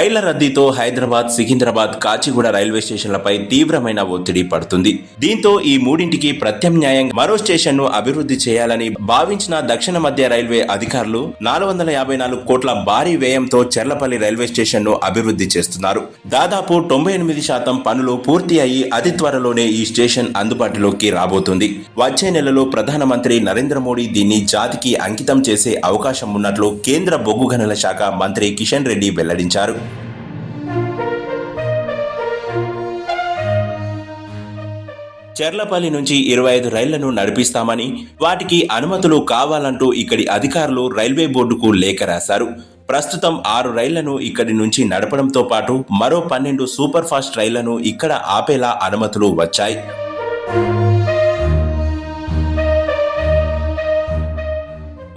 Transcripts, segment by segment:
రైళ్ల రద్దీతో హైదరాబాద్, సికింద్రాబాద్, కాచిగూడ రైల్వే స్టేషన్లపై తీవ్రమైన ఒత్తిడి పడుతుంది. దీంతో ఈ మూడింటికి ప్రత్యామ్నాయంగా మరో స్టేషన్ను అభివృద్ధి చేయాలని భావించిన దక్షిణ మధ్య రైల్వే అధికారులు 454 కోట్ల భారీ వ్యయంతో చెర్లపల్లి రైల్వే స్టేషన్ను అభివృద్ధి చేస్తున్నారు. దాదాపు 98% పనులు పూర్తి అయి అతి త్వరలోనే ఈ స్టేషన్ అందుబాటులోకి రాబోతుంది. వచ్చే నెలలో ప్రధానమంత్రి నరేంద్ర మోడీ దీన్ని జాతికి అంకితం చేసే అవకాశం ఉన్నట్లు కేంద్ర బొగ్గు గనుల శాఖ మంత్రి కిషన్ రెడ్డి వెల్లడించారు. చెర్లపల్లి నుంచి 25 రైళ్లను నడిపిస్తామని, వాటికి అనుమతులు కావాలంటూ ఇక్కడి అధికారులు రైల్వే బోర్డుకు లేఖ రాశారు. ప్రస్తుతం 6 రైళ్లను ఇక్కడి నుంచి నడపడంతో పాటు మరో 12 సూపర్ ఫాస్ట్ రైళ్లను ఇక్కడ ఆపేలా అనుమతులు వచ్చాయి.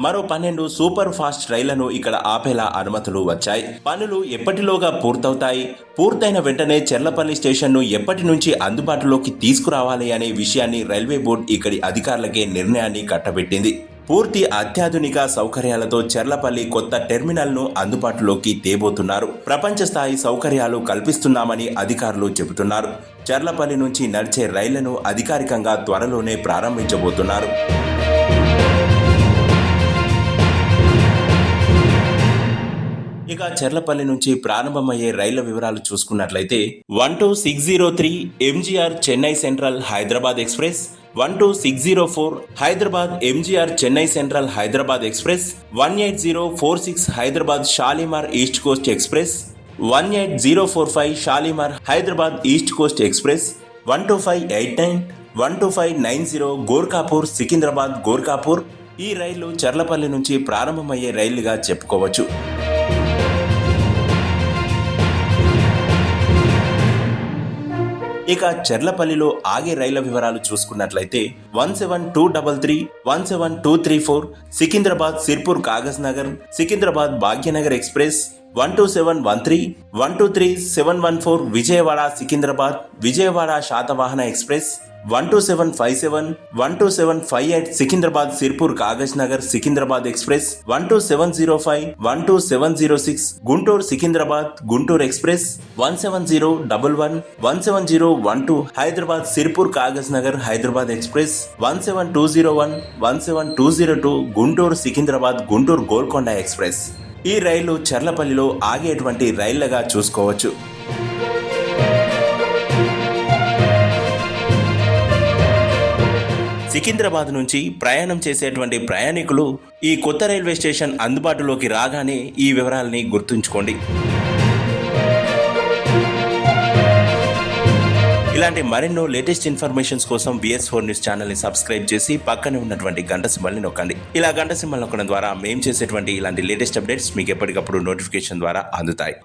మరో 12 సూపర్ ఫాస్ట్ రైళ్లను ఇక్కడ ఆపేలా అనుమతులు వచ్చాయి. పనులు ఎప్పటిలోగా పూర్తవుతాయి, పూర్తయిన వెంటనే చెర్లపల్లి స్టేషన్ను ఎప్పటి నుంచి అందుబాటులోకి తీసుకురావాలి అనే విషయాన్ని రైల్వే బోర్డు ఇక్కడి అధికారులకే నిర్ణయాన్ని కట్టబెట్టింది. పూర్తి అత్యాధునిక సౌకర్యాలతో చెర్లపల్లి కొత్త టెర్మినల్ను అందుబాటులోకి తేబోతున్నారు. ప్రపంచ స్థాయి సౌకర్యాలు కల్పిస్తున్నామని అధికారులు చెబుతున్నారు. చెర్లపల్లి నుంచి నడిచే రైళ్లను అధికారికంగా త్వరలోనే ప్రారంభించబోతున్నారు. ఇక చెర్లపల్లి నుంచి ప్రారంభమయ్యే రైళ్ల వివరాలు చూసుకున్నట్లయితే 12603 MGR Chennai central Hyderabad express, 12604 Hyderabad MGR Chennai central Hyderabad express, 18046 Hyderabad Shalimar east coast express, 18045 Shalimar Hyderabad east coast express, 12589 12590 Gorakhpur Secunderabad Gorakhpur. ఈ రైళ్లు చెర్లపల్లి నుంచి ప్రారంభమయ్యే రైళ్లుగా చెప్పుకోవచ్చు. ఇక చెర్లపల్లిలో ఆగే రైళ్ల వివరాలు చూసుకున్నట్లయితే 17233 17234 Secunderabad Sirpur Kagaz Nagar, Secunderabad Bhagyanagar express, 12713 123714 Vijayawada Secunderabad Vijayawada Satavahana express, 12757 12758 Secunderabad Sirpur Kagaz Nagar Secunderabad express, 12705 12706 Guntur Secunderabad Guntur express, 17011 17012 Hyderabad Sirpur Kagaz Nagar Hyderabad express, 17201 17202 Guntur Secunderabad Guntur Golconda express. ఈ రైళ్లు చెర్లపల్లిలో ఆగేటువంటి రైళ్లుగా చూసుకోవచ్చు. సికింద్రాబాద్ నుంచి ప్రయాణం చేసేటువంటి ప్రయాణికులు ఈ కొత్త రైల్వే స్టేషన్ అందుబాటులోకి రాగానే ఈ వివరాలని గుర్తుంచుకోండి. ఇలాంటి మరెన్నో లేటెస్ట్ ఇన్ఫర్మేషన్స్ కోసం BS4 న్యూస్ ఛానల్ని సబ్స్క్రైబ్ చేసి పక్కనే ఉన్నటువంటి గంట సింబల్ని నొక్కండి. ఇలా గంట సింబల్ నొక్కడం ద్వారా మేము చేసేటువంటి ఇలాంటి లేటెస్ట్ అప్డేట్స్ మీకు ఎప్పటికప్పుడు నోటిఫికేషన్ ద్వారా అందుతాయి.